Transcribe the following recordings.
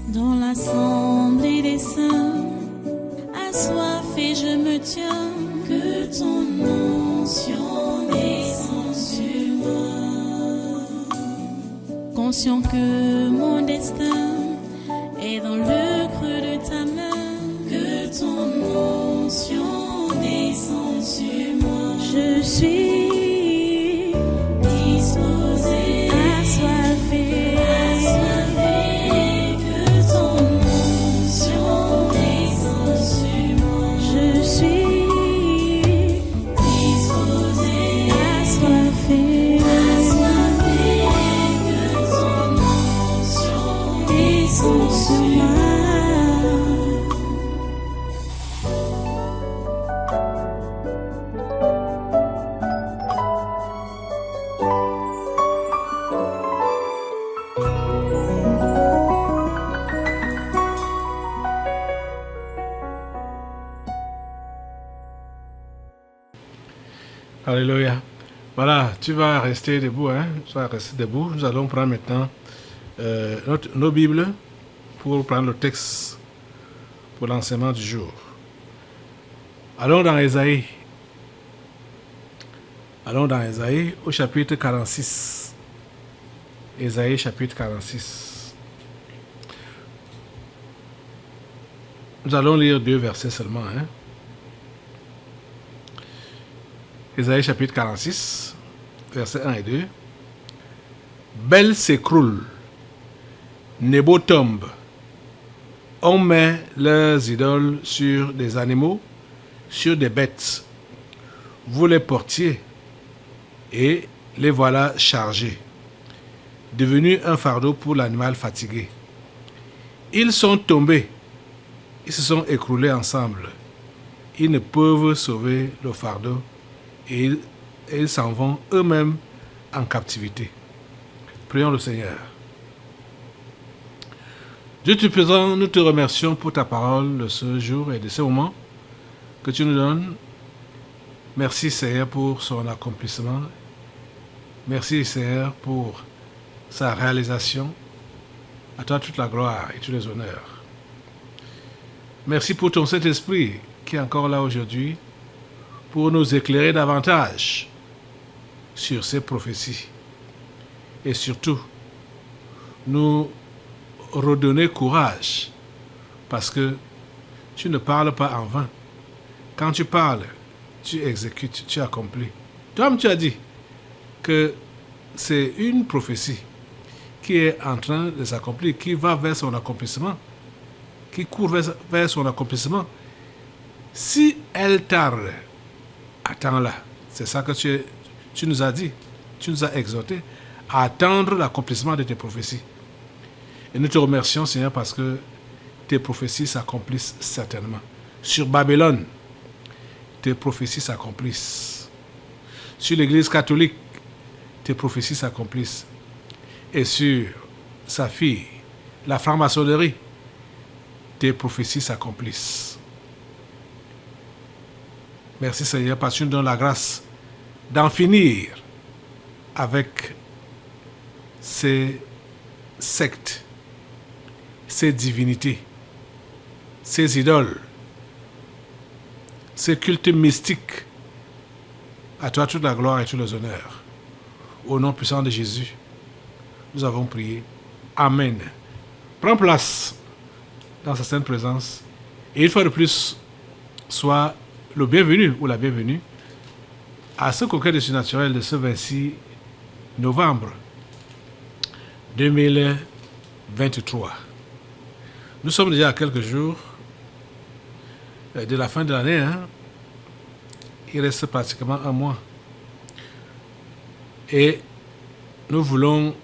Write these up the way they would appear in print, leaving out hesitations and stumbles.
Dans l'assemblée des saints, assoiffé je me tiens, que ton onction descende sur moi. Conscient que mon destin est dans le creux de ta main, que ton onction descende sur moi. Je suis disposé, assoiffé, que ton onction descende sur moi. Je suis disposé, assoiffé, que ton onction descende sur moi. Alléluia. Voilà, tu vas rester debout, hein? Tu vas rester debout. Nous allons prendre maintenant nos Bibles pour prendre le texte pour l'enseignement du jour. Allons dans Ésaïe. Allons dans Ésaïe au chapitre 46. Ésaïe chapitre 46. Nous allons lire 2 versets seulement, hein? Ésaïe chapitre 46, versets 1 et 2. Bel s'écroule, Nebo tombe. On met leurs idoles sur des animaux, sur des bêtes. Vous les portiez et les voilà chargés, devenus un fardeau pour l'animal fatigué. Ils sont tombés, ils se sont écroulés ensemble. Ils ne peuvent sauver le fardeau et ils s'en vont eux-mêmes en captivité. Prions le Seigneur. Dieu tout puissant, nous te remercions pour ta parole de ce jour et de ce moment que tu nous donnes. Merci Seigneur pour son accomplissement. Merci Seigneur pour sa réalisation. À toi toute la gloire et tous les honneurs. Merci pour ton Saint-Esprit qui est encore là aujourd'hui pour nous éclairer davantage sur ces prophéties et surtout nous redonner courage parce que tu ne parles pas en vain. Quand tu parles, tu exécutes, tu accomplis. Toi-même tu as dit que c'est une prophétie qui est en train de s'accomplir, qui va vers son accomplissement, qui court vers son accomplissement. Si elle tarde, attends-la. C'est ça que tu nous as dit. Tu nous as exhortés à attendre l'accomplissement de tes prophéties. Et nous te remercions, Seigneur, parce que tes prophéties s'accomplissent certainement. Sur Babylone, tes prophéties s'accomplissent. Sur l'Église catholique, tes prophéties s'accomplissent. Et sur sa fille, la franc-maçonnerie, tes prophéties s'accomplissent. Merci Seigneur, parce que tu nous donnes la grâce d'en finir avec ces sectes, ces divinités, ces idoles, ces cultes mystiques. À toi toute la gloire et tous les honneurs. Au nom puissant de Jésus, nous avons prié. Amen. Prends place dans sa sainte présence et une fois de plus, sois le bienvenu ou la bienvenue à ce congrès de surnaturel de ce 26 novembre 2023. Nous sommes déjà à quelques jours de la fin de l'année. Hein? Il reste pratiquement un mois. Et nous voulons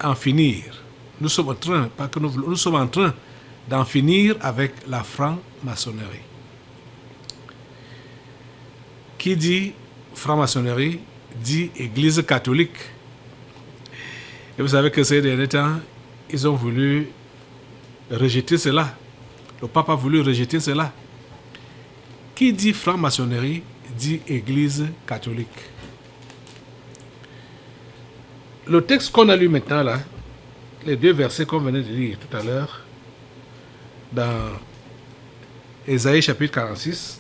en finir. Nous sommes en train, pas que nous sommes en train d'en finir avec la franc-maçonnerie. Qui dit franc-maçonnerie dit Église catholique. Et vous savez que ces derniers temps, ils ont voulu rejeter cela. Le pape a voulu rejeter cela. Qui dit franc-maçonnerie dit Église catholique. Le texte qu'on a lu maintenant là, les deux versets qu'on venait de lire tout à l'heure, dans Ésaïe chapitre 46,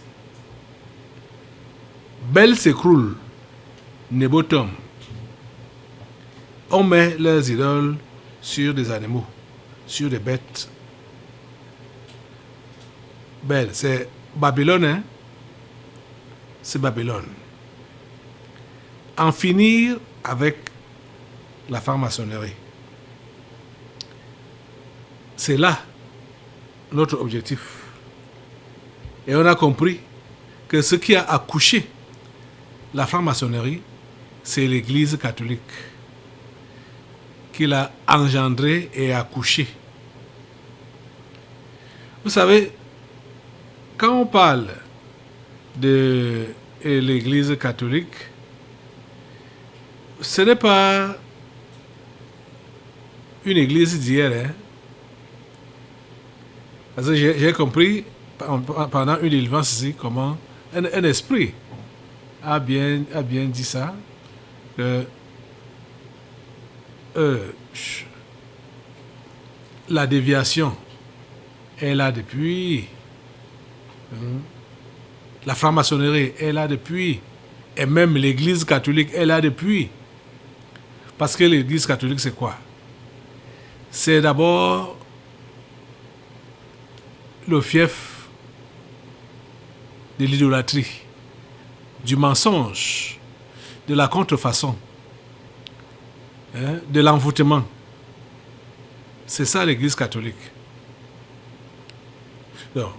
Bel s'écroule, Nebo tombe. On met leurs idoles sur des animaux, sur des bêtes. Bel, c'est Babylone, hein? C'est Babylone. En finir avec la franc-maçonnerie. C'est là notre objectif. Et on a compris que ce qui a accouché la franc-maçonnerie, c'est l'Église catholique qui l'a engendré et accouché. Vous savez, quand on parle de l'Église catholique, ce n'est pas une église d'hier. Hein? Parce que j'ai compris pendant une délivrance ici comment un esprit a bien dit ça, que la déviation est là depuis, la franc-maçonnerie est là depuis, et même l'église catholique est là depuis. Parce que l'église catholique, c'est quoi? C'est d'abord le fief de l'idolâtrie, du mensonge, de la contrefaçon, de l'envoûtement. C'est ça l'église catholique. Donc,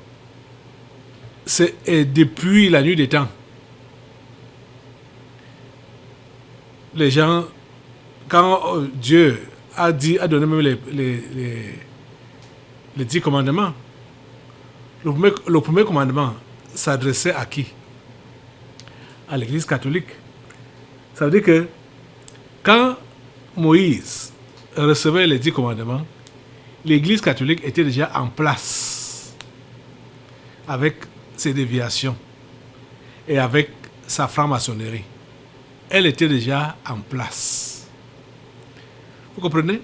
et depuis la nuit des temps, les gens, quand Dieu a donné même les 10 commandements, le premier commandement s'adressait à qui? À l'église catholique. Ça veut dire que quand Moïse recevait les 10 commandements, l'église catholique était déjà en place avec ses déviations et avec sa franc-maçonnerie. Elle était déjà en place. Vous comprenez?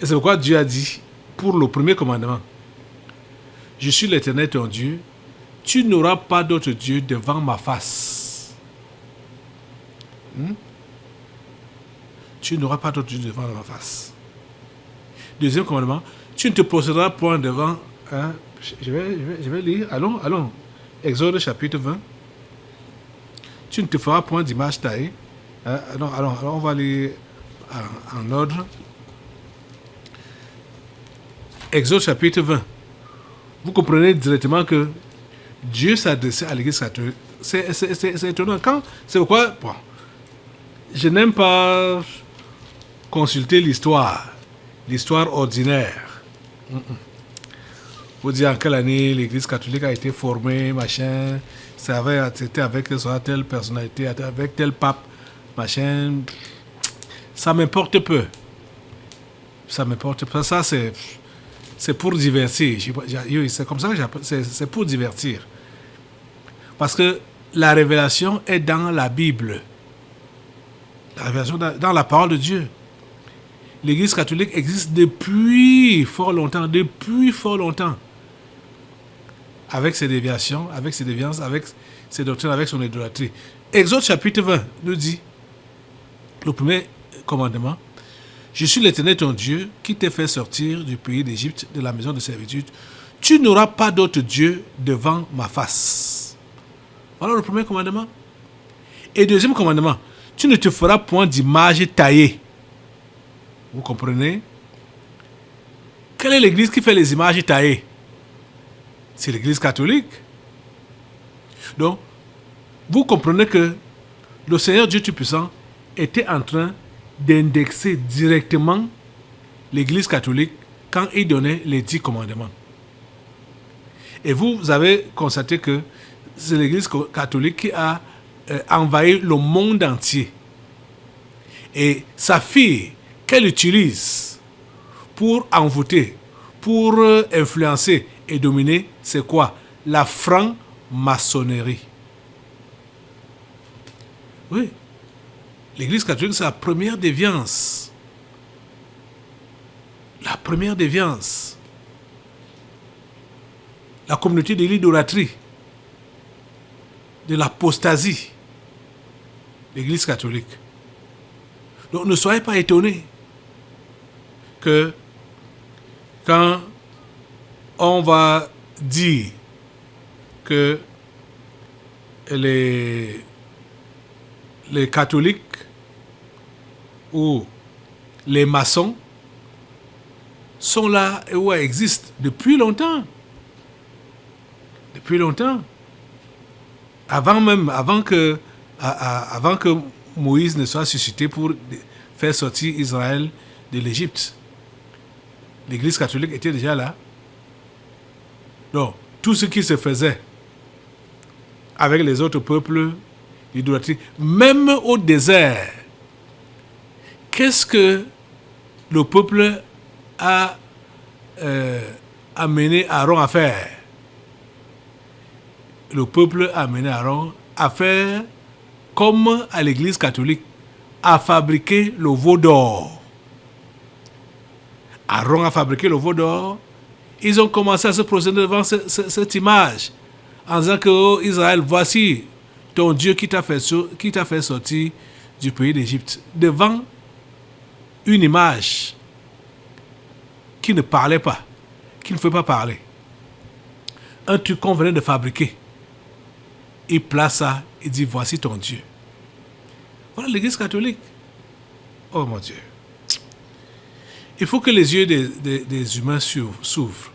Et c'est pourquoi Dieu a dit, pour le premier commandement, je suis l'Éternel ton Dieu, tu n'auras pas d'autre Dieu devant ma face. Tu n'auras pas d'autre Dieu devant ma face. Deuxième commandement, tu ne te poseras point devant... Je vais lire. Allons. Exode chapitre 20. Tu ne te feras point d'image taillée. Alors, on va lire en ordre. Exode chapitre 20. Vous comprenez directement que Dieu s'adressait à l'église catholique. C'est étonnant. C'est pourquoi je n'aime pas consulter l'histoire ordinaire. Vous dire en quelle année l'église catholique a été formée, machin, c'était avec telle personnalité, avec tel pape, machin. Ça m'importe peu. Ça m'importe peu. Ça, c'est pour divertir. C'est comme ça que j'appelle. C'est pour divertir. Parce que la révélation est dans la Bible. La révélation dans la parole de Dieu. L'église catholique existe depuis fort longtemps. Avec ses déviations, avec ses déviances, avec ses doctrines, avec son idolâtrie. Exode chapitre 20 nous dit, le premier commandement, je suis l'Éternel ton Dieu qui t'ai fait sortir du pays d'Égypte, de la maison de servitude. Tu n'auras pas d'autre Dieu devant ma face. Voilà le premier commandement. Et deuxième commandement, tu ne te feras point d'image taillée. Vous comprenez? Quelle est l'église qui fait les images taillées? C'est l'église catholique. Donc, vous comprenez que le Seigneur Dieu Tout-Puissant était en train d'indexer directement l'église catholique quand il donnait les 10 commandements. Et vous avez constaté que c'est l'église catholique qui a envahi le monde entier. Et sa fille, qu'elle utilise pour envoûter, pour influencer et dominer, c'est quoi? La franc-maçonnerie. Oui. L'église catholique, c'est la première déviance. première déviance, la communauté de l'idolâtrie, de l'apostasie, l'Église catholique. Donc ne soyez pas étonnés que quand on va dire que les catholiques ou les maçons sont là et où existent depuis longtemps. Depuis longtemps. Avant que Moïse ne soit suscité pour faire sortir Israël de l'Égypte. L'Église catholique était déjà là. Donc, tout ce qui se faisait avec les autres peuples, l'idolâtrie, même au désert, qu'est-ce que le peuple a amené Aaron à faire? Le peuple a amené Aaron à faire comme à l'Église catholique, à fabriquer le veau d'or. Aaron a fabriqué le veau d'or. Ils ont commencé à se procéder devant cette image en disant que oh, Israël, voici ton Dieu qui t'a fait sortir du pays d'Égypte. Devant une image qui ne parlait pas, qui ne fait pas parler. Un truc qu'on venait de fabriquer. Il place ça, il dit voici ton Dieu. Voilà l'Église catholique. Oh mon Dieu. Il faut que les yeux des humains s'ouvrent.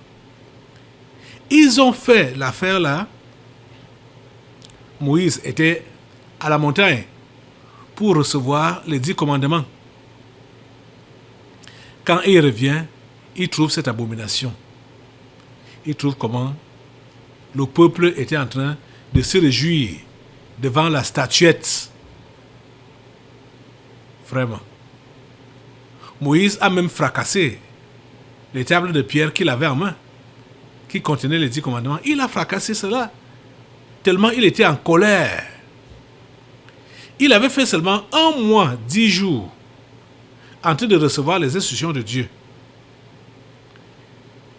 Ils ont fait l'affaire là. Moïse était à la montagne pour recevoir les 10 commandements. Quand il revient, il trouve cette abomination. Il trouve comment le peuple était en train de se réjouir devant la statuette. Vraiment. Moïse a même fracassé les tables de pierre qu'il avait en main, qui contenaient les 10 commandements. Il a fracassé cela, tellement il était en colère. Il avait fait seulement 1 mois, 10 jours, en train de recevoir les instructions de Dieu.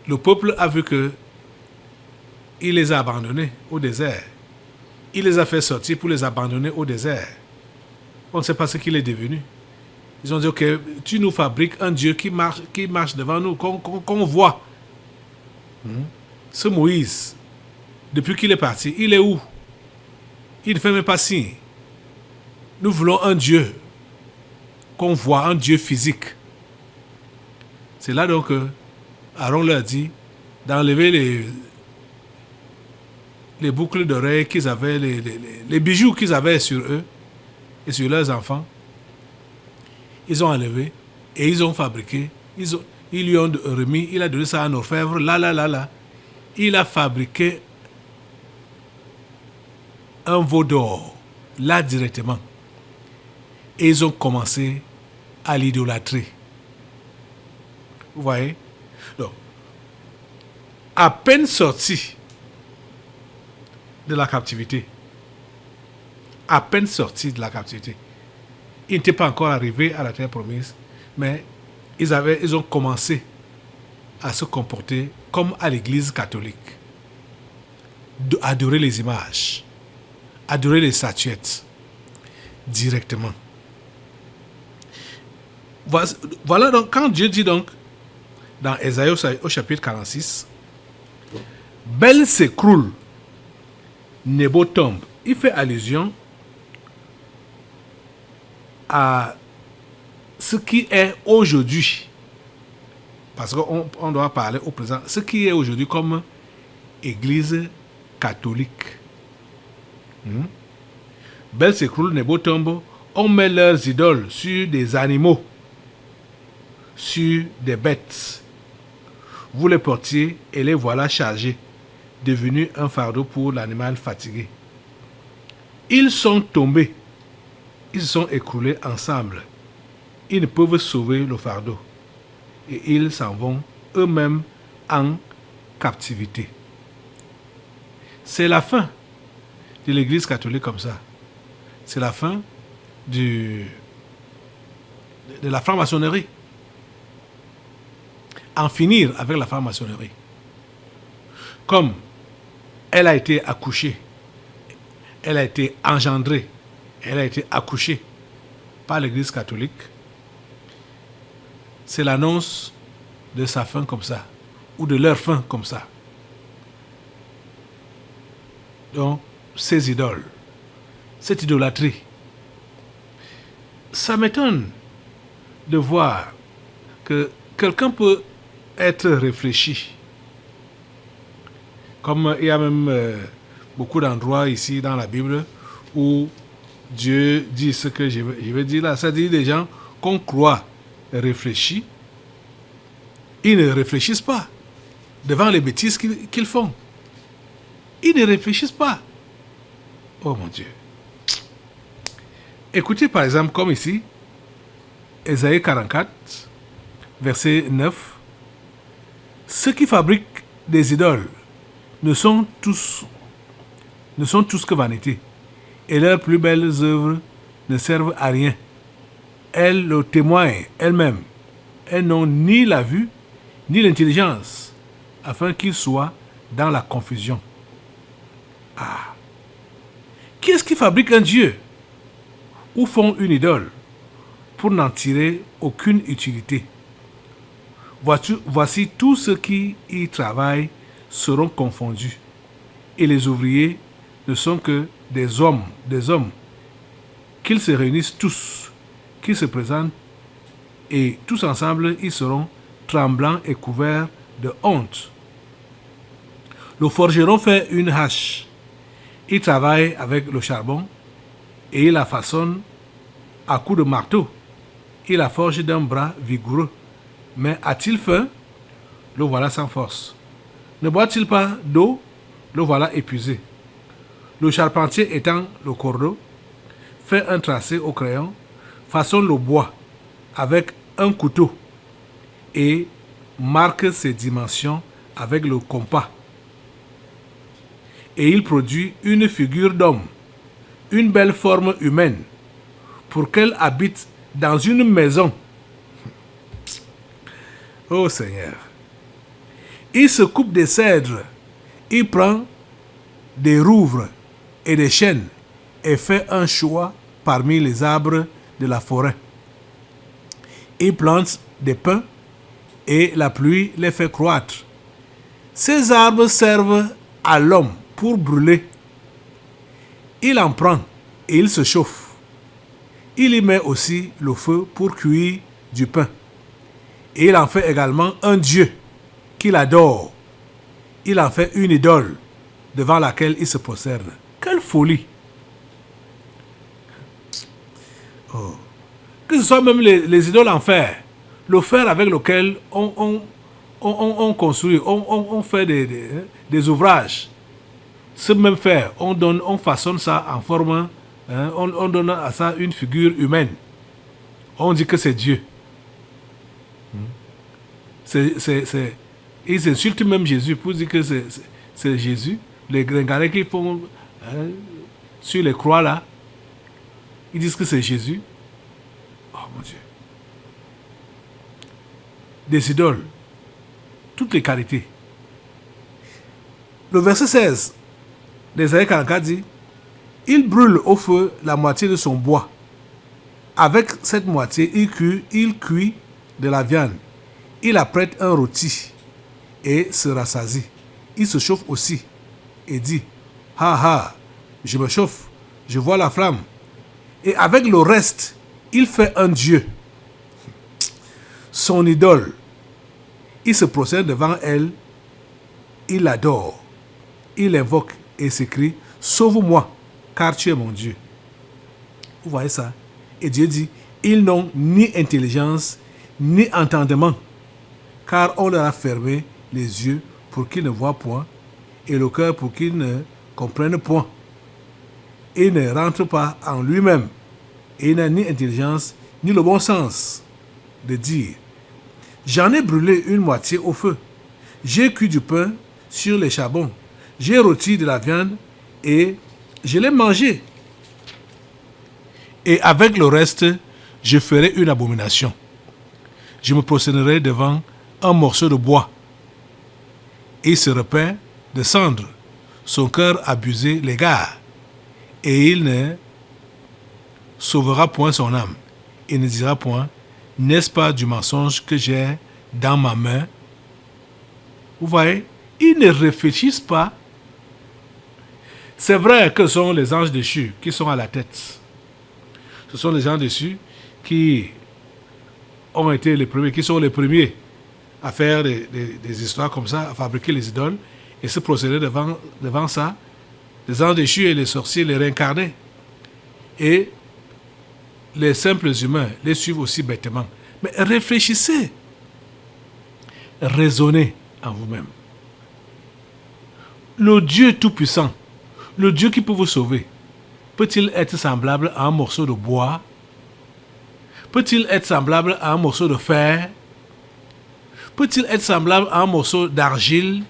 Le peuple a vu que il les a abandonnés au désert. Il les a fait sortir pour les abandonner au désert. On ne sait pas ce qu'il est devenu. Ils ont dit, ok, tu nous fabriques un Dieu qui marche devant nous, qu'on voit. Ce Moïse, depuis qu'il est parti, il est où? Il ne fait même pas signe. Nous voulons un Dieu qu'on voit, un Dieu physique. C'est là donc que Aaron leur dit d'enlever les boucles d'oreilles qu'ils avaient, les bijoux qu'ils avaient sur eux et sur leurs enfants. Ils ont enlevé et ils ont fabriqué. Ils lui ont remis, il a donné ça à un orfèvre. Là. Il a fabriqué un veau d'or, là directement. Et ils ont commencé à l'idolâtrer. Vous voyez? Donc, à peine sorti de la captivité, ils n'étaient pas encore arrivés à la terre promise, mais ils ont commencé à se comporter comme à l'église catholique. Adorer les images, adorer les statuettes directement. Voilà donc quand Dieu dit donc dans Ésaïe au chapitre 46, Bel s'écroule, Nebo tombe. Il fait allusion à ce qui est aujourd'hui, parce qu'on doit parler au présent, ce qui est aujourd'hui comme église catholique. Bel s'écroule, Nebo tombe. On met leurs idoles sur des animaux, sur des bêtes. Vous les portiez et les voilà chargés, devenus un fardeau pour l'animal fatigué. Ils sont tombés, ils se sont écroulés ensemble. Ils ne peuvent sauver le fardeau. Et ils s'en vont eux-mêmes en captivité. C'est la fin de l'église catholique comme ça. C'est la fin de la franc-maçonnerie. en finir avec la franc-maçonnerie. Comme elle a été accouchée, elle a été engendrée, elle a été accouchée par l'Église catholique, c'est l'annonce de sa fin comme ça, ou de leur fin comme ça. Donc, ces idoles, cette idolâtrie, ça m'étonne de voir que quelqu'un peut être réfléchi. Comme il y a même beaucoup d'endroits ici dans la Bible où Dieu dit ce que je vais dire là. Ça dit des gens qu'on croit réfléchis, ils ne réfléchissent pas devant les bêtises qu'ils font. Ils ne réfléchissent pas. Oh mon Dieu. Écoutez par exemple comme ici, Ésaïe 44, verset 9. Ceux qui fabriquent des idoles ne sont tous que vanité, et leurs plus belles œuvres ne servent à rien. Elles le témoignent elles-mêmes. Elles n'ont ni la vue, ni l'intelligence, afin qu'ils soient dans la confusion. Ah! Qui est-ce qui fabrique un dieu ou font une idole pour n'en tirer aucune utilité? Voici tous ceux qui y travaillent seront confondus, et les ouvriers ne sont que des hommes, qu'ils se réunissent tous, qu'ils se présentent, et tous ensemble ils seront tremblants et couverts de honte. Le forgeron fait une hache, il travaille avec le charbon, et il la façonne à coups de marteau. Il la forge d'un bras vigoureux. Mais a-t-il faim? Le voilà sans force. Ne boit-il pas d'eau? Le voilà épuisé. Le charpentier étend le cordeau, fait un tracé au crayon, façonne le bois avec un couteau et marque ses dimensions avec le compas. Et il produit une figure d'homme, une belle forme humaine, pour qu'elle habite dans une maison. Oh Seigneur! Il se coupe des cèdres, il prend des rouvres et des chênes et fait un choix parmi les arbres de la forêt. Il plante des pins et la pluie les fait croître. Ces arbres servent à l'homme pour brûler. Il en prend et il se chauffe. Il y met aussi le feu pour cuire du pain. Et il en fait également un dieu qu'il adore. Il en fait une idole devant laquelle il se prosterne. Quelle folie! Oh. Que ce soit même les idoles en fer, le fer avec lequel on construit, on fait des ouvrages. Ce même fer, on façonne ça en forme, on donne à ça une figure humaine. On dit que c'est Dieu. Ils insultent même Jésus pour dire que c'est Jésus. Les gringarets qui font sur les croix là, ils disent que c'est Jésus. Oh mon Dieu. Des idoles. Toutes les qualités. Le verset 16 d'Ésaïe 44 dit: il brûle au feu la moitié de son bois. Avec cette moitié, il cuit de la viande. Il apprête un rôti et se rassasie. Il se chauffe aussi et dit: ha ha, je me chauffe, je vois la flamme. Et avec le reste, il fait un dieu. Son idole. Il se procède devant elle, il l'adore. Il l'invoque et s'écrie: sauve-moi, car tu es mon Dieu. Vous voyez ça? Et Dieu dit: ils n'ont ni intelligence, ni entendement, car on leur a fermé les yeux pour qu'ils ne voient point, et le cœur pour qu'ils ne comprennent point. Il ne rentre pas en lui-même, et il n'a ni intelligence, ni le bon sens de dire: j'en ai brûlé une moitié au feu, j'ai cuit du pain sur les charbons, j'ai rôti de la viande, et je l'ai mangé. Et avec le reste, je ferai une abomination. Je me prosternerai devant un morceau de bois. Il se repent de cendre. Son cœur abusé l'égare. Et il ne sauvera point son âme. Il ne dira point, n'est-ce pas du mensonge que j'ai dans ma main? Vous voyez, ils ne réfléchissent pas. C'est vrai que ce sont les anges déchus qui sont à la tête. Ce sont les gens déchus qui ont été les premiers, qui sont les premiers à faire des histoires comme ça, à fabriquer les idoles et se procéder devant ça. Les anges déchus et les sorciers les réincarnaient. Et les simples humains les suivent aussi bêtement. Mais réfléchissez. Raisonnez en vous-même. Le Dieu Tout-Puissant, le Dieu qui peut vous sauver, peut-il être semblable à un morceau de bois? Peut-il être semblable à un morceau de fer? Peut-il être semblable à un morceau d'argile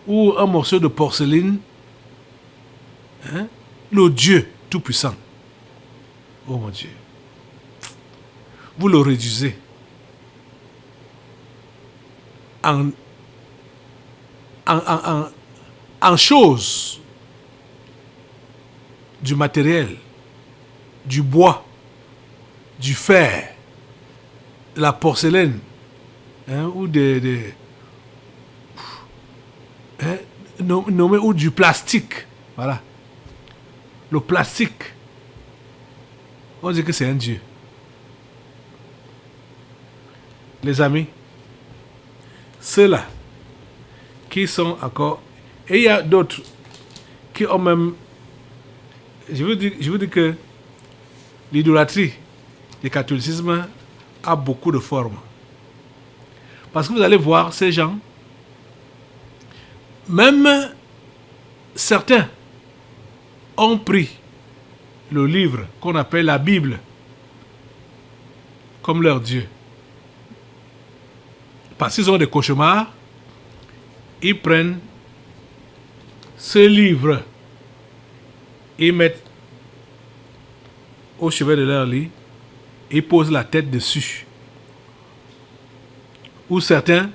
ou un morceau de porcelaine? Hein? Le Dieu Tout-Puissant. Oh mon Dieu. Vous le réduisez en choses, du matériel, du bois, du fer, de la porcelaine, ou nommé ou du plastique. Voilà. Le plastique. On dit que c'est un Dieu. Les amis, ceux-là qui sont encore... Et il y a d'autres qui ont même... Je vous dis que l'idolâtrie du catholicisme a beaucoup de formes. Parce que vous allez voir ces gens, même certains ont pris le livre qu'on appelle la Bible comme leur Dieu. Parce qu'ils ont des cauchemars, ils prennent ce livre, ils mettent au chevet de leur lit, ils posent la tête dessus. Ou certains,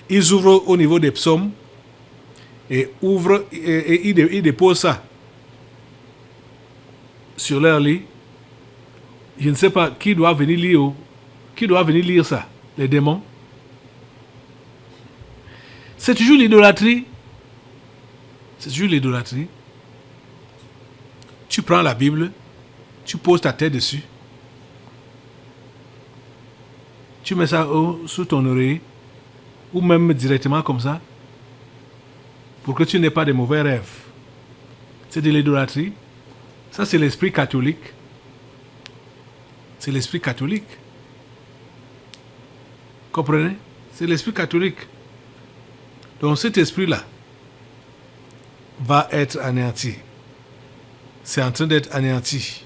ils ouvrent au niveau des psaumes et ils déposent ça sur leur lit. Je ne sais pas qui doit venir lire ça. Les démons. C'est toujours l'idolâtrie. C'est toujours l'idolâtrie. Tu prends la Bible, tu poses ta tête dessus. Tu mets ça sous ton oreiller, ou même directement comme ça, pour que tu n'aies pas de mauvais rêves. C'est de l'idolâtrie. Ça, c'est l'esprit catholique. C'est l'esprit catholique. Comprenez? C'est l'esprit catholique. Donc cet esprit-là va être anéanti. C'est en train d'être anéanti.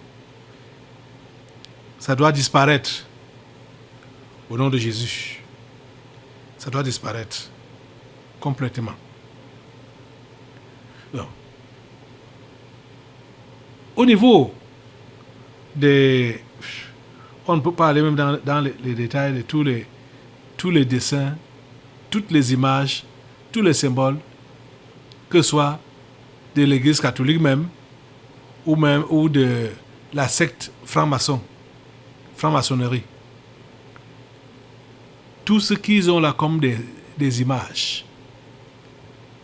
Ça doit disparaître. Au nom de Jésus. Ça doit disparaître. Complètement. Donc, au niveau des... On ne peut pas aller même dans les détails de tous les dessins, toutes les images, tous les symboles, que ce soit de l'église catholique même, ou de la secte franc-maçonnerie. Tout ce qu'ils ont là comme des images,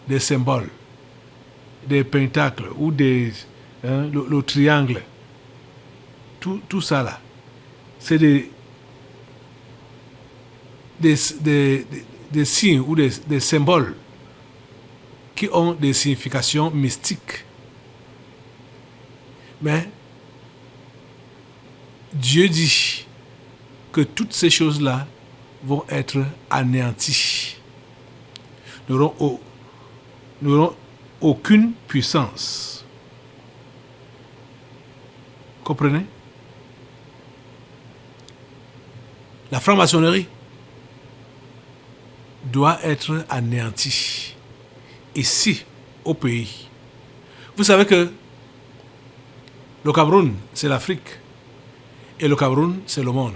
des symboles, des pentacles ou le triangle, tout ça là, c'est des signes ou des symboles qui ont des significations mystiques. Mais Dieu dit que toutes ces choses-là vont être anéanties. N'auront aucune puissance. Comprenez? La franc-maçonnerie doit être anéantie. Ici, au pays. Vous savez que le Cameroun, c'est l'Afrique. Et le Cameroun, c'est le monde.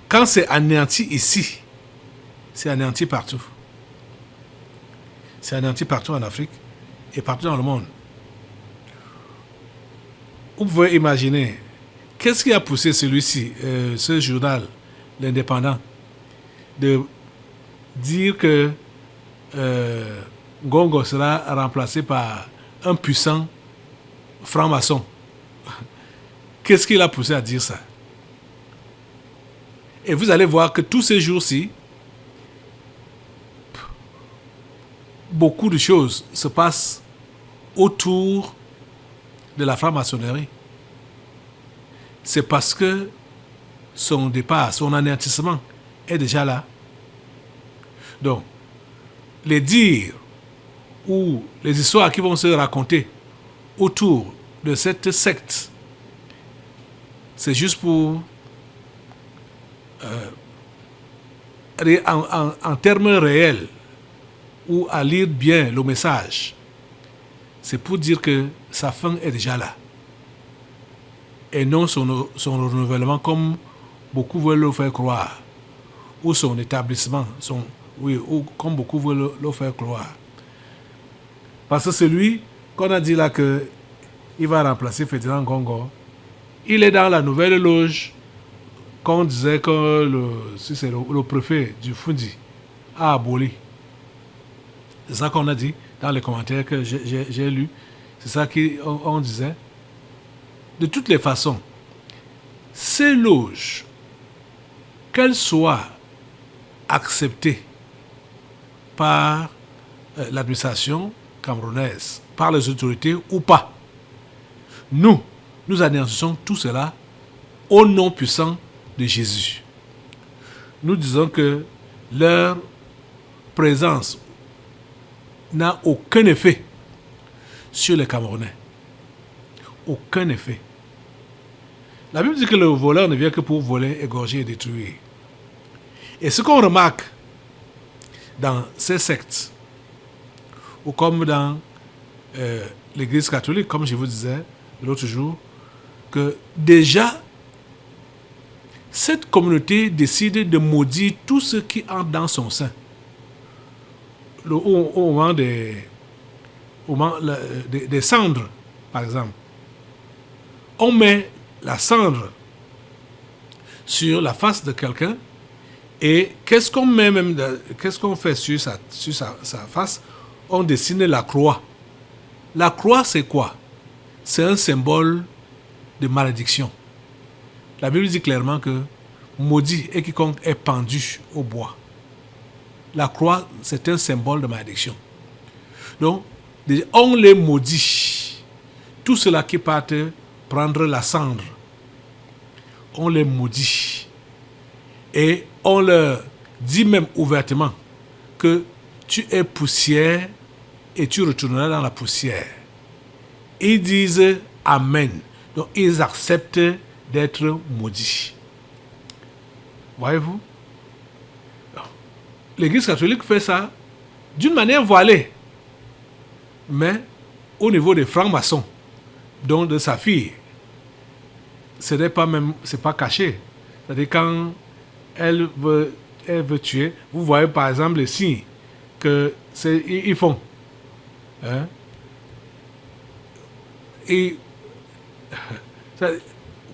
quand c'est anéanti ici, c'est anéanti partout. C'est anéanti partout en Afrique et partout dans le monde. Vous pouvez imaginer, qu'est-ce qui a poussé celui-ci, ce journal, l'Indépendant, de dire que Ngongo sera remplacé par un puissant franc-maçon. Qu'est-ce qui l'a poussé à dire ça? Et vous allez voir que tous ces jours-ci, beaucoup de choses se passent autour de la franc-maçonnerie. C'est parce que son départ, son anéantissement est déjà là. Donc, les dires ou les histoires qui vont se raconter autour de cette secte, c'est juste pour, en termes réels, ou à lire bien le message, c'est pour dire que sa fin est déjà là. Et non son renouvellement comme beaucoup veulent le faire croire. Ou son établissement, ou comme beaucoup veulent le faire croire. Parce que celui qu'on a dit là qu'il va remplacer Ferdinand Ngongo, il est dans la nouvelle loge qu'on disait que c'est le préfet du Fundi a aboli. C'est ça qu'on a dit dans les commentaires que j'ai lus. C'est ça qu'on disait. De toutes les façons, ces loges, qu'elles soient acceptées par l'administration camerounaise, par les autorités ou pas, nous anéantissons tout cela au nom puissant de Jésus. Nous disons que leur présence n'a aucun effet sur les Camerounais. Aucun effet. La Bible dit que le voleur ne vient que pour voler, égorger et détruire. Et ce qu'on remarque dans ces sectes, ou comme dans l'Église catholique, comme je vous disais l'autre jour, que déjà, cette communauté décide de maudire tout ce qui entre dans son sein. Au moment des cendres, par exemple, on met la cendre sur la face de quelqu'un et qu'est-ce qu'on fait sur sa face? On dessine la croix. La croix, c'est quoi? C'est un symbole de malédiction. La Bible dit clairement que maudit est quiconque est pendu au bois. La croix, c'est un symbole de malédiction. Donc, on les maudit. Tout cela qui partent prendre la cendre, on les maudit. Et on leur dit même ouvertement que tu es poussière et tu retourneras dans la poussière. Ils disent Amen. Donc, ils acceptent d'être maudits. Voyez-vous? L'Église catholique fait ça d'une manière voilée. Mais au niveau des francs-maçons, dont de sa fille, c'est pas caché. C'est-à-dire quand elle veut tuer, vous voyez par exemple les signes qu'ils font. Hein? Et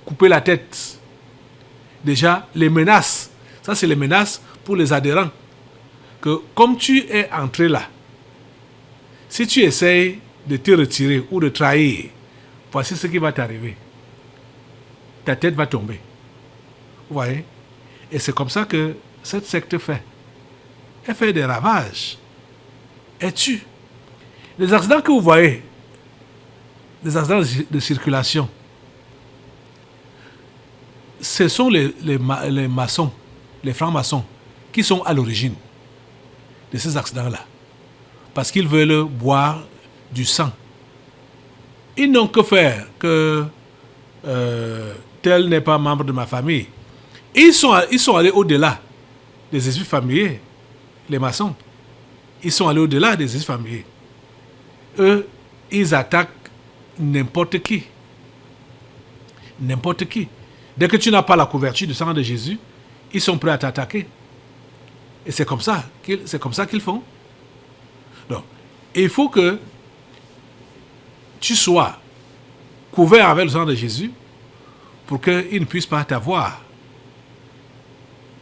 couper la tête. Déjà, les menaces. Ça, c'est les menaces pour les adhérents. Que comme tu es entré là, si tu essayes de te retirer ou de trahir, voici ce qui va t'arriver. Ta tête va tomber. Vous voyez? Et c'est comme ça que cette secte fait. Elle fait des ravages. Elle tue. Les accidents que vous voyez, les accidents de circulation, ce sont les maçons, les francs-maçons, qui sont à l'origine de ces accidents-là. Parce qu'ils veulent boire du sang. Ils n'ont que faire que tel n'est pas membre de ma famille. Ils sont allés au-delà des esprits familiers, les maçons. Ils sont allés au-delà des esprits familiers. Eux, ils attaquent n'importe qui. N'importe qui. Dès que tu n'as pas la couverture du sang de Jésus, ils sont prêts à t'attaquer. Et c'est comme ça qu'ils font. Donc, il faut que tu sois couvert avec le sang de Jésus pour qu'ils ne puissent pas t'avoir.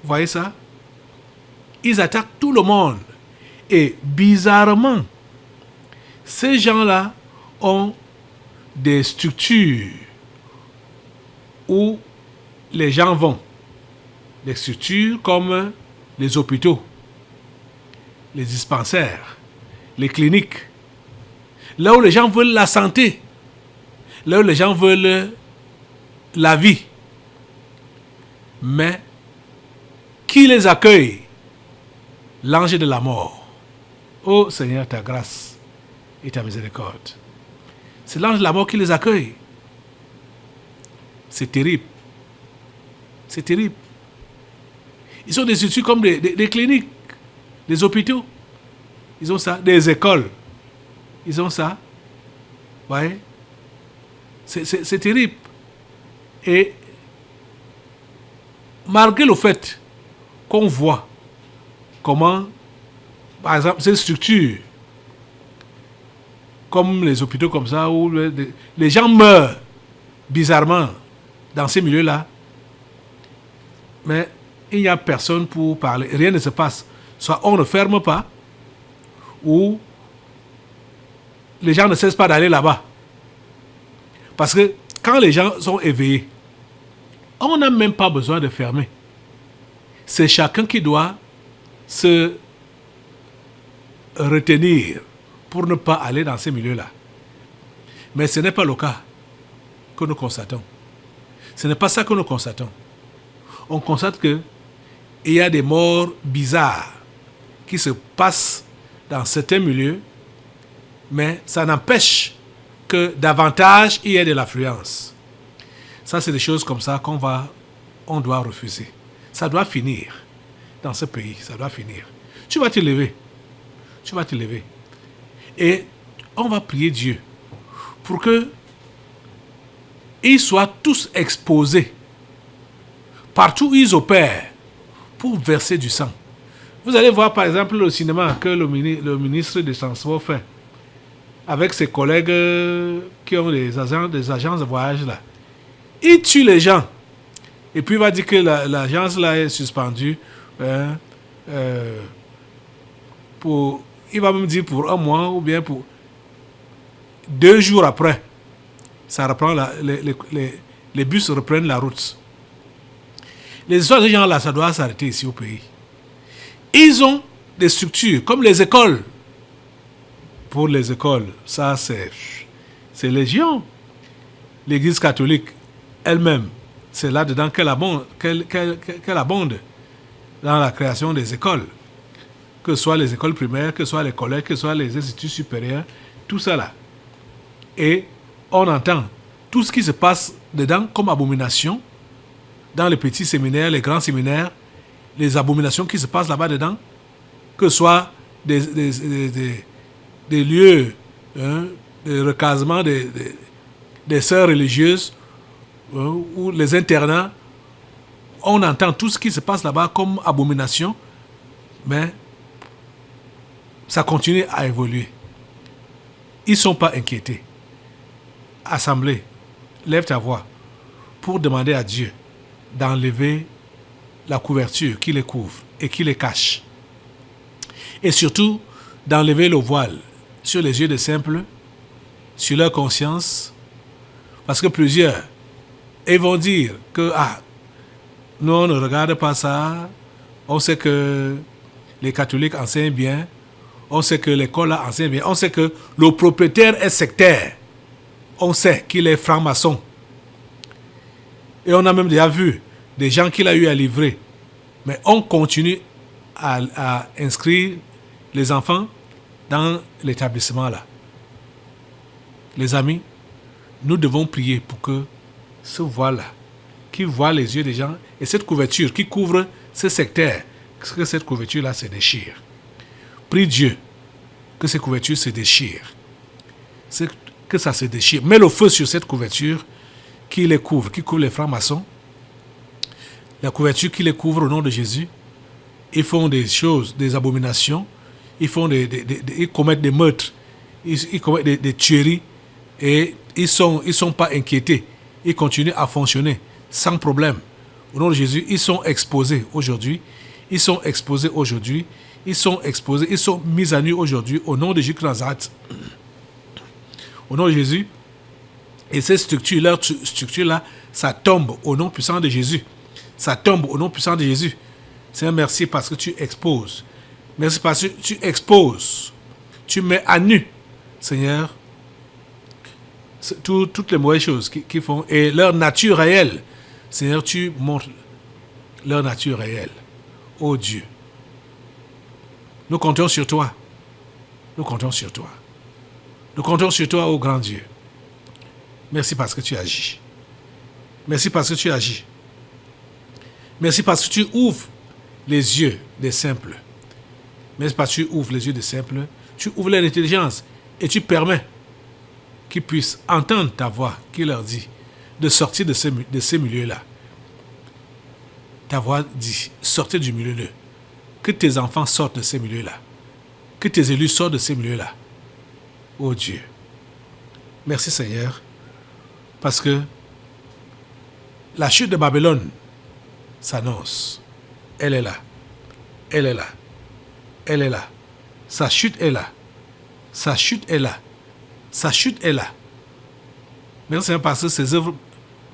Vous voyez ça? Ils attaquent tout le monde. Et bizarrement, ces gens-là ont des structures où les gens vont. Des structures comme les hôpitaux, les dispensaires, les cliniques. Là où les gens veulent la santé. Là où les gens veulent la vie. Mais qui les accueille? L'ange de la mort. Ô Seigneur, ta grâce et ta miséricorde. C'est l'ange de la mort qui les accueille. C'est terrible. C'est terrible. Ils ont des structures comme des cliniques, des hôpitaux. Ils ont ça. Des écoles. Ils ont ça. Vous voyez? C'est terrible. Et malgré le fait qu'on voit comment, par exemple, ces structures, comme les hôpitaux comme ça, où les gens meurent bizarrement dans ces milieux-là, mais il n'y a personne pour parler. Rien ne se passe. Soit on ne ferme pas, ou les gens ne cessent pas d'aller là-bas. Parce que quand les gens sont éveillés, on n'a même pas besoin de fermer. C'est chacun qui doit se retenir pour ne pas aller dans ces milieux-là. Mais ce n'est pas le cas que nous constatons. Ce n'est pas ça que nous constatons. On constate qu'il y a des morts bizarres qui se passent dans certains milieux, mais ça n'empêche que davantage il y ait de l'affluence. Ça, c'est des choses comme ça on doit refuser. Ça doit finir dans ce pays, ça doit finir. Tu vas te lever. Tu vas te lever. Et on va prier Dieu pour que ils soient tous exposés partout où ils opèrent pour verser du sang. Vous allez voir par exemple le cinéma que le ministre des Transports fait avec ses collègues qui ont des agences de voyage là. Il tue les gens. Et puis il va dire que l'agence là est suspendue. Il va même dire pour un mois ou bien pour 2 jours après. Ça reprend les bus reprennent la route. Les histoires de gens là, ça doit s'arrêter ici au pays. Ils ont des structures comme les écoles. Pour les écoles, ça c'est légion. L'Église catholique elle-même, c'est là-dedans qu'elle abonde dans la création des écoles. Que ce soit les écoles primaires, que ce soit les collèges, que ce soit les instituts supérieurs, tout ça là. Et on entend tout ce qui se passe dedans comme abomination, dans les petits séminaires, les grands séminaires, les abominations qui se passent là-bas dedans, que ce soit des lieux de recasement des sœurs religieuses ou les internats. On entend tout ce qui se passe là-bas comme abomination, mais ça continue à évoluer. Ils ne sont pas inquiétés. Assemblée, lève ta voix pour demander à Dieu d'enlever la couverture qui les couvre et qui les cache. Et surtout, d'enlever le voile sur les yeux des simples, sur leur conscience, parce que plusieurs, ils vont dire que nous on ne regarde pas ça, on sait que les catholiques enseignent bien, on sait que l'école enseigne bien, on sait que le propriétaire est sectaire, on sait qu'il est franc-maçon. Et on a même déjà vu des gens qu'il a eu à livrer. Mais on continue à inscrire les enfants dans l'établissement là. Les amis, nous devons prier pour que ce voile-là, qui voit les yeux des gens, et cette couverture qui couvre ce secteur, que cette couverture-là se déchire. Prie Dieu que ces couvertures se déchirent. Que ça se déchire. Mets le feu sur cette couverture qui les couvre, qui couvre les francs-maçons, la couverture qui les couvre au nom de Jésus. Ils font des choses, des abominations, ils commettent des meurtres, ils commettent des tueries et ils sont pas inquiétés. Ils continuent à fonctionner sans problème. Au nom de Jésus, ils sont exposés aujourd'hui. Ils sont exposés aujourd'hui. Ils sont exposés, ils sont mis à nu aujourd'hui au nom de Jésus de Nazareth. Au nom de Jésus. Et ces structures, leur structure-là, ça tombe au nom puissant de Jésus. Ça tombe au nom puissant de Jésus. Seigneur, merci parce que tu exposes. Merci parce que tu exposes. Tu mets à nu, Seigneur, toutes les mauvaises choses qu'ils font et leur nature réelle. Seigneur, tu montres leur nature réelle. Oh Dieu. Nous comptons sur toi. Nous comptons sur toi. Nous comptons sur toi, oh grand Dieu. Merci parce que tu agis. Merci parce que tu agis. Merci parce que tu ouvres les yeux des simples. Merci parce que tu ouvres les yeux des simples. Tu ouvres leur intelligence et tu permets qu'ils puissent entendre ta voix qui leur dit de sortir de ces milieux-là. Ta voix dit, sortez du milieu. Que tes enfants sortent de ces milieux-là. Que tes élus sortent de ces milieux-là. Oh Dieu. Merci Seigneur. Parce que la chute de Babylone s'annonce. Elle est là. Elle est là. Elle est là. Sa chute est là. Sa chute est là. Sa chute est là. Merci Seigneur parce que ces œuvres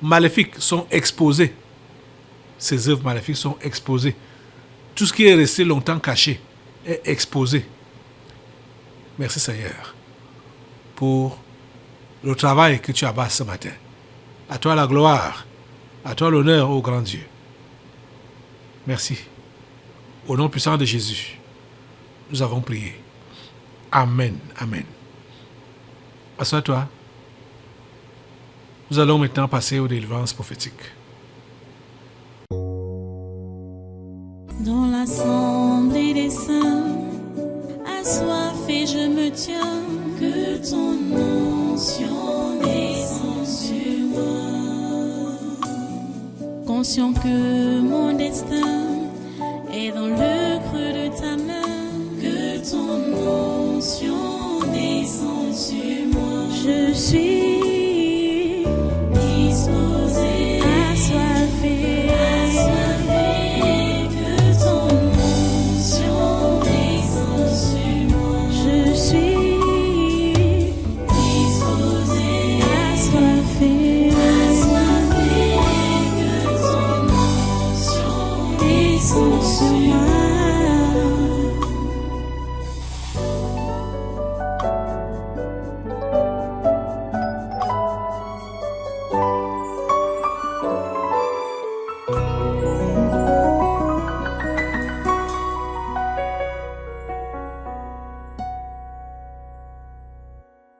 maléfiques sont exposées. Ces œuvres maléfiques sont exposées. Tout ce qui est resté longtemps caché est exposé. Merci Seigneur pour le travail que tu abatts ce matin. À toi la gloire, à toi l'honneur, ô grand Dieu. Merci. Au nom puissant de Jésus, nous avons prié. Amen. Amen. Assois-toi. Nous allons maintenant passer aux délivrances prophétiques. Dans l'assemblée des saints, assoiffé je me tiens, que ton onction descende sur moi. Conscient que mon destin est dans le creux de ta main, que ton onction descende sur moi. Je suis